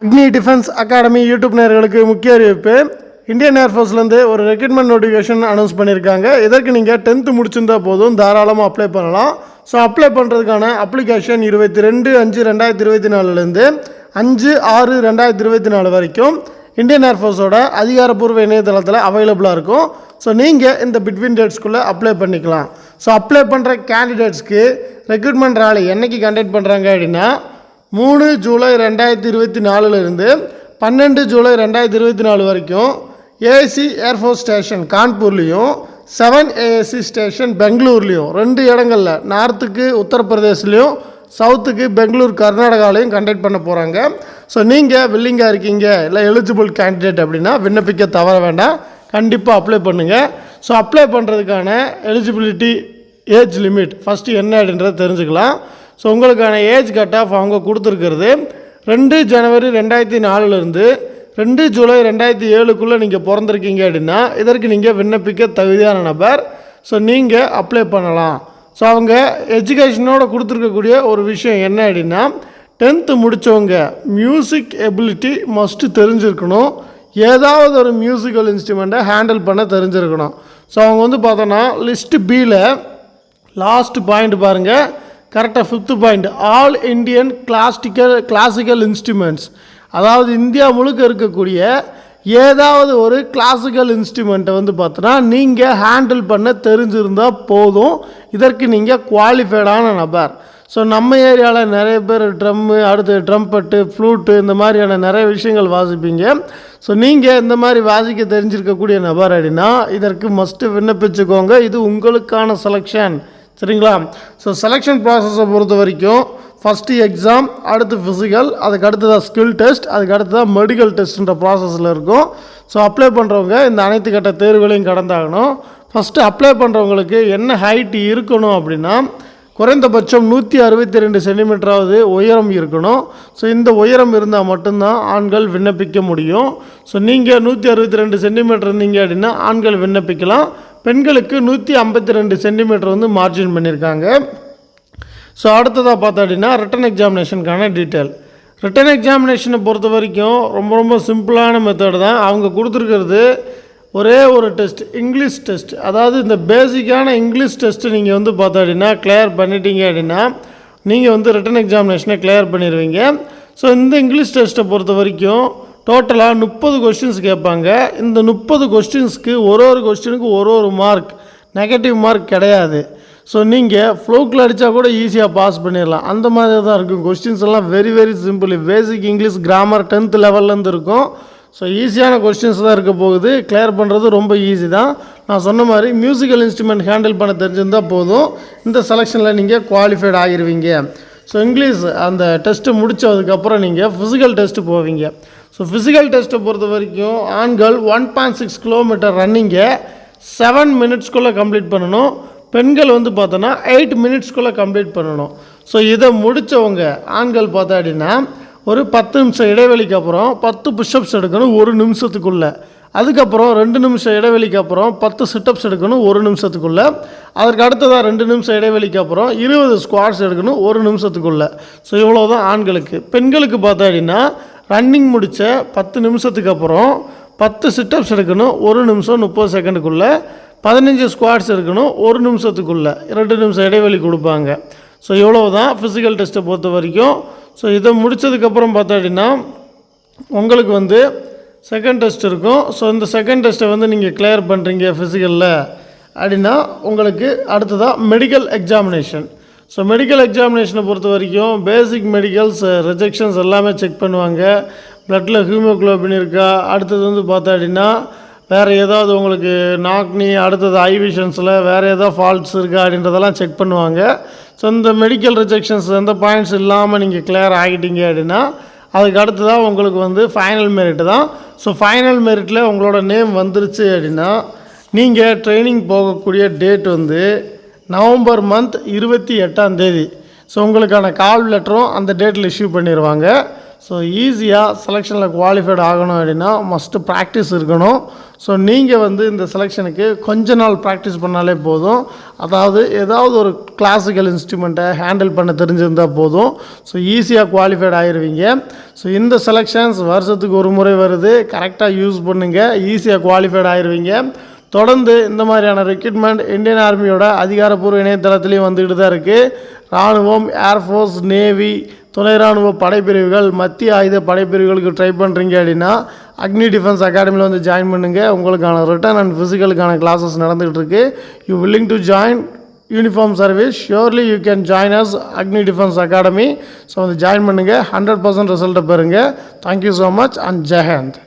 அக்னி defence academy YouTube நேயர்களுக்கு முக்கிய அறிவிப்பு. இந்தியன் ஏர்ஃபோர்ஸ்லேருந்து ஒரு ரெக்ரூட்மெண்ட் நோட்டிஃபிகேஷன் அனௌன்ஸ் பண்ணியிருக்காங்க. இதற்கு நீங்கள் 10th முடிச்சிருந்தா போதும், தாராளமாக அப்ளை பண்ணலாம். ஸோ அப்ளை பண்ணுறதுக்கான அப்ளிகேஷன் 22/5/2024 5/6/2024 வரைக்கும் இந்தியன் ஏர்ஃபோர்ஸோட அதிகாரப்பூர்வ இணையதளத்தில் அவைலபிளாக இருக்கும். ஸோ நீங்கள் இந்த பிட்வீன் டேட்ஸ்குள்ளே அப்ளை பண்ணிக்கலாம். ஸோ அப்ளை பண்ணுற கேண்டிடேட்ஸ்க்கு ரெக்ரூட்மெண்ட் ராலி என்றைக்கு கண்டக்ட் பண்ணுறாங்க அப்படின்னா 3 ஜூலை 2024 12 ஜூலை 2024 வரைக்கும் ஏசி ஏர்ஃபோர்ஸ் ஸ்டேஷன் கான்பூர்லேயும் 7 ஏஎஸ்சி ஸ்டேஷன் பெங்களூர்லேயும் 2 இடங்களில், நார்த்துக்கு உத்தரப்பிரதேஷ்லேயும் சவுத்துக்கு பெங்களூர் கர்நாடகாலையும் கண்டக்ட் பண்ண போகிறாங்க. ஸோ நீங்கள் வில்லிங்காக இருக்கீங்க இல்லை எலிஜிபிள் கேண்டிடேட் அப்படின்னா விண்ணப்பிக்க தவற வேண்டாம், கண்டிப்பாக அப்ளை பண்ணுங்கள். ஸோ அப்ளை பண்ணுறதுக்கான எலிஜிபிலிட்டி ஏஜ் லிமிட் ஃபஸ்ட்டு என்ன அப்படின்றத தெரிஞ்சுக்கலாம். ஸோ உங்களுக்கான ஏஜ் கட் ஆஃப் அவங்க கொடுத்துருக்கிறது 2 ஜனவரி 2004 2 ஜூலை 2007 நீங்கள் பிறந்திருக்கீங்க அப்படின்னா இதற்கு நீங்கள் விண்ணப்பிக்க தகுதியான நபர். ஸோ நீங்கள் அப்ளை பண்ணலாம். ஸோ அவங்க எஜுகேஷனோட கொடுத்துருக்கக்கூடிய ஒரு விஷயம் என்ன அப்படின்னா 10th முடித்தவங்க மியூசிக் எபிலிட்டி மஸ்ட்டு தெரிஞ்சிருக்கணும், ஏதாவது ஒரு மியூசிக்கல் இன்ஸ்ட்ருமெண்ட்டை ஹேண்டில் பண்ண தெரிஞ்சிருக்கணும். ஸோ அவங்க பார்த்தோன்னா லிஸ்ட்டு பியில் லாஸ்ட் பாயிண்ட் பாருங்கள், கரெக்டாக 5th point, all Indian classical instruments, அதாவது இந்தியா முழுக்க இருக்கக்கூடிய ஏதாவது ஒரு கிளாசிக்கல் இன்ஸ்ட்ருமெண்ட்டை பார்த்தோன்னா நீங்கள் ஹேண்டில் பண்ண தெரிஞ்சிருந்தால் போதும், இதற்கு நீங்கள் குவாலிஃபைடான நபர். ஸோ நம்ம ஏரியாவில் நிறைய பேர் ட்ரம்மு, அடுத்து ட்ரம்பட்டு, ஃப்ளூட்டு, இந்த மாதிரியான நிறைய விஷயங்கள் வாசிப்பீங்க. ஸோ நீங்கள் இந்த மாதிரி வாசிக்க தெரிஞ்சிருக்கக்கூடிய நபர் அப்படின்னா இதற்கு மஸ்ட்டு விண்ணப்பிச்சுக்கோங்க. இது உங்களுக்கான செலெக்ஷன், சரிங்களா? ஸோ செலெக்ஷன் ப்ராசஸை பொறுத்த வரைக்கும் ஃபஸ்ட்டு எக்ஸாம், அடுத்து ஃபிசிக்கல், அதுக்கு அடுத்ததாக ஸ்கில் டெஸ்ட், அதுக்கு அடுத்ததாக மெடிக்கல் டெஸ்ட்டுன்ற ப்ராசஸில் இருக்கும். ஸோ அப்ளை பண்ணுறவங்க இந்த அனைத்து கட்ட தேர்வுகளையும் கடந்தாகணும். ஃபஸ்ட்டு அப்ளை பண்ணுறவங்களுக்கு என்ன ஹைட் இருக்கணும் அப்படின்னா குறைந்தபட்சம் 162 சென்டிமீட்டராவது உயரம் இருக்கணும். ஸோ இந்த உயரம் இருந்தால் மட்டும்தான் ஆண்கள் விண்ணப்பிக்க முடியும். ஸோ நீங்கள் 162 சென்டிமீட்டர் இருந்தீங்க அப்படின்னா ஆண்கள் விண்ணப்பிக்கலாம். பெண்களுக்கு 152 சென்டிமீட்டர் மார்ஜின் பண்ணியிருக்காங்க. ஸோ அடுத்ததாக பார்த்தா அப்படின்னா ரிட்டன் எக்ஸாமினேஷனுக்கான டீட்டெயில். ரிட்டன் எக்ஸாமினேஷனை பொறுத்த வரைக்கும் ரொம்ப சிம்பிளான மெத்தட் தான். அவங்க கொடுத்துருக்கிறது ஒரே ஒரு டெஸ்ட், இங்கிலீஷ் டெஸ்ட். அதாவது இந்த பேசிக்கான இங்கிலீஷ் டெஸ்ட்டு நீங்கள் பார்த்தா அப்படின்னா கிளியர் பண்ணிட்டீங்க அப்படின்னா நீங்கள் ரிட்டன் எக்ஸாமினேஷனை கிளியர் பண்ணிடுவீங்க. ஸோ இந்த இங்கிலீஷ் டெஸ்ட்டை பொறுத்த வரைக்கும் டோட்டலாக 30 கொஸ்டின்ஸ் கேட்பாங்க. இந்த 30 கொஸ்டின்ஸ்க்கு ஒரு கொஸ்டினுக்கு ஒரு மார்க், நெகட்டிவ் மார்க் கிடையாது. ஸோ நீங்கள் ஃப்ளோக்கில் அடித்தா கூட ஈஸியாக பாஸ் பண்ணிடலாம், அந்த மாதிரி தான் இருக்கும். கொஸ்டின்ஸ் எல்லாம் வெரி சிம்பிள். பேசிக் இங்கிலீஷ் கிராமர் 10th லெவல்லேருந்து இருக்கும். ஸோ ஈஸியான கொஸ்டின்ஸ் தான் இருக்க போகுது. கிளியர் பண்ணுறது ரொம்ப ஈஸி தான். நான் சொன்ன மாதிரி மியூசிக்கல் இன்ஸ்ட்ருமெண்ட் ஹேண்டில் பண்ண தெரிஞ்சிருந்தால் போதும், இந்த செலெக்ஷனில் நீங்கள் குவாலிஃபைட் ஆகிருவீங்க. ஸோ இங்கிலீஷ் அந்த டெஸ்ட்டு முடித்ததுக்கப்புறம் நீங்கள் ஃபிசிக்கல் டெஸ்ட்டு போவீங்க. ஸோ ஃபிசிக்கல் டெஸ்ட்டை பொறுத்த வரைக்கும் ஆண்கள் 1.6 கிலோமீட்டர் ரன்னிங்கை 7 மினிட்ஸ்க்குள்ளே கம்ப்ளீட் பண்ணணும். பெண்கள் பார்த்தோன்னா 8 மினிட்ஸ்க்குள்ளே கம்ப்ளீட் பண்ணணும். ஸோ இதை முடித்தவங்க ஆண்கள் பார்த்தா அப்படின்னா ஒரு 10 நிமிஷம் இடைவெளிக்கு அப்புறம் 10 புஷ்அப்ஸ் எடுக்கணும் 1 நிமிஷத்துக்குள்ளே. அதுக்கப்புறம் 2 நிமிஷம் இடைவெளிக்கு அப்புறம் 10 சிட்டப்ஸ் எடுக்கணும் 1 நிமிஷத்துக்குள்ளே. அதற்கு அடுத்ததாக 2 நிமிஷம் இடைவெளிக்கு அப்புறம் 20 ஸ்குவாட்ஸ் எடுக்கணும் 1 நிமிஷத்துக்குள்ளே. ஸோ இவ்வளோ தான் ஆண்களுக்கு. பெண்களுக்கு பார்த்தா அப்படின்னா ரன்னிங் முடித்த 10 நிமிஷத்துக்கு அப்புறம் 10 சிட்டப்ஸ் எடுக்கணும் 1 நிமிஷம் 30 செகண்டுக்குள்ளே, 15 ஸ்குவாட்ஸ் எடுக்கணும் 1 நிமிஷத்துக்குள்ளே, 2 நிமிஷம் இடைவெளி கொடுப்பாங்க. ஸோ இவ்வளோ தான் ஃபிசிக்கல் டெஸ்ட்டை பொறுத்த வரைக்கும். ஸோ இதை முடித்ததுக்கப்புறம் பார்த்தா அப்படின்னா உங்களுக்கு செகண்ட் டெஸ்ட் இருக்கும். ஸோ இந்த செகண்ட் டெஸ்ட்டை நீங்கள் கிளியர் பண்ணுறீங்க ஃபிசிக்கலில் அப்படின்னா உங்களுக்கு அடுத்ததாக மெடிக்கல் எக்ஸாமினேஷன். ஸோ மெடிக்கல் எக்ஸாமினேஷனை பொறுத்த வரைக்கும் பேசிக் மெடிக்கல்ஸ் ரிஜெக்ஷன்ஸ் எல்லாமே செக் பண்ணுவாங்க. ப்ளட்டில் ஹீமோக்ளோபின் இருக்கா, அடுத்தது பார்த்தா அப்படின்னா வேறு ஏதாவது உங்களுக்கு நாக்னி, அடுத்தது ஐவிஷன்ஸில் வேறு ஏதாவது ஃபால்ட்ஸ் இருக்கா அப்படின்றதெல்லாம் செக் பண்ணுவாங்க. ஸோ இந்த மெடிக்கல் ரிஜெக்ஷன்ஸ் எந்த பாயிண்ட்ஸ் இல்லாமல் நீங்கள் கிளியர் ஆகிட்டீங்க அப்படின்னா அதுக்கு அடுத்ததாக உங்களுக்கு ஃபைனல் மெரிட் தான். ஸோ ஃபைனல் மெரிட்டில் உங்களோட நேம் வந்துருச்சு அப்படின்னா நீங்கள் ட்ரைனிங் போகக்கூடிய டேட் நவம்பர் மந்த் 28ஆம் தேதி. ஸோ உங்களுக்கான கால் லெட்டரும் அந்த டேட்டில் இஷ்யூ பண்ணிடுவாங்க. ஸோ ஈஸியாக செலெக்ஷனில் குவாலிஃபைட் ஆகணும் அப்படின்னா மஸ்ட்டு ப்ராக்டிஸ் இருக்கணும். ஸோ நீங்கள் வந்து இந்த செலெக்ஷனுக்கு கொஞ்ச நாள் ப்ராக்டிஸ் பண்ணாலே போதும். அதாவது ஏதாவது ஒரு கிளாசிக்கல் இன்ஸ்ட்ருமெண்ட்டை ஹேண்டில் பண்ண தெரிஞ்சிருந்தால் போதும். ஸோ ஈஸியாக குவாலிஃபைட் ஆகிருவீங்க. ஸோ இந்த செலெக்ஷன்ஸ் வருஷத்துக்கு ஒரு முறை வருது. கரெக்டாக யூஸ் பண்ணுங்கள், ஈஸியாக குவாலிஃபைட் ஆகிருவீங்க. தொடர்ந்து இந்த மாதிரியான ரெக்ரூட்மெண்ட் இந்தியன் ஆர்மியோட அதிகாரப்பூர்வ இணையதளத்துலேயும் வந்துக்கிட்டு தான் இருக்குது. இராணுவம், ஏர்ஃபோர்ஸ், நேவி, துணை இராணுவ படைப்பிரிவுகள், மத்திய ஆயுத படைப்பிரிவுகளுக்கு ட்ரை பண்ணுறீங்க அப்படின்னா அக்னி டிஃபென்ஸ் அகாடமியில் வந்து ஜாயின் பண்ணுங்கள். உங்களுக்கான ரிட்டன் அண்ட் ஃபிசிக்கலுக்கான கிளாஸஸ் நடந்துகிட்டு இருக்கு. You willing to join uniform service, surely you can join us Agni defence academy. So வந்து ஜாயின் பண்ணுங்கள், 100% ரிசல்ட்டை பெறுங்க. Thank you so much and Jai Hind.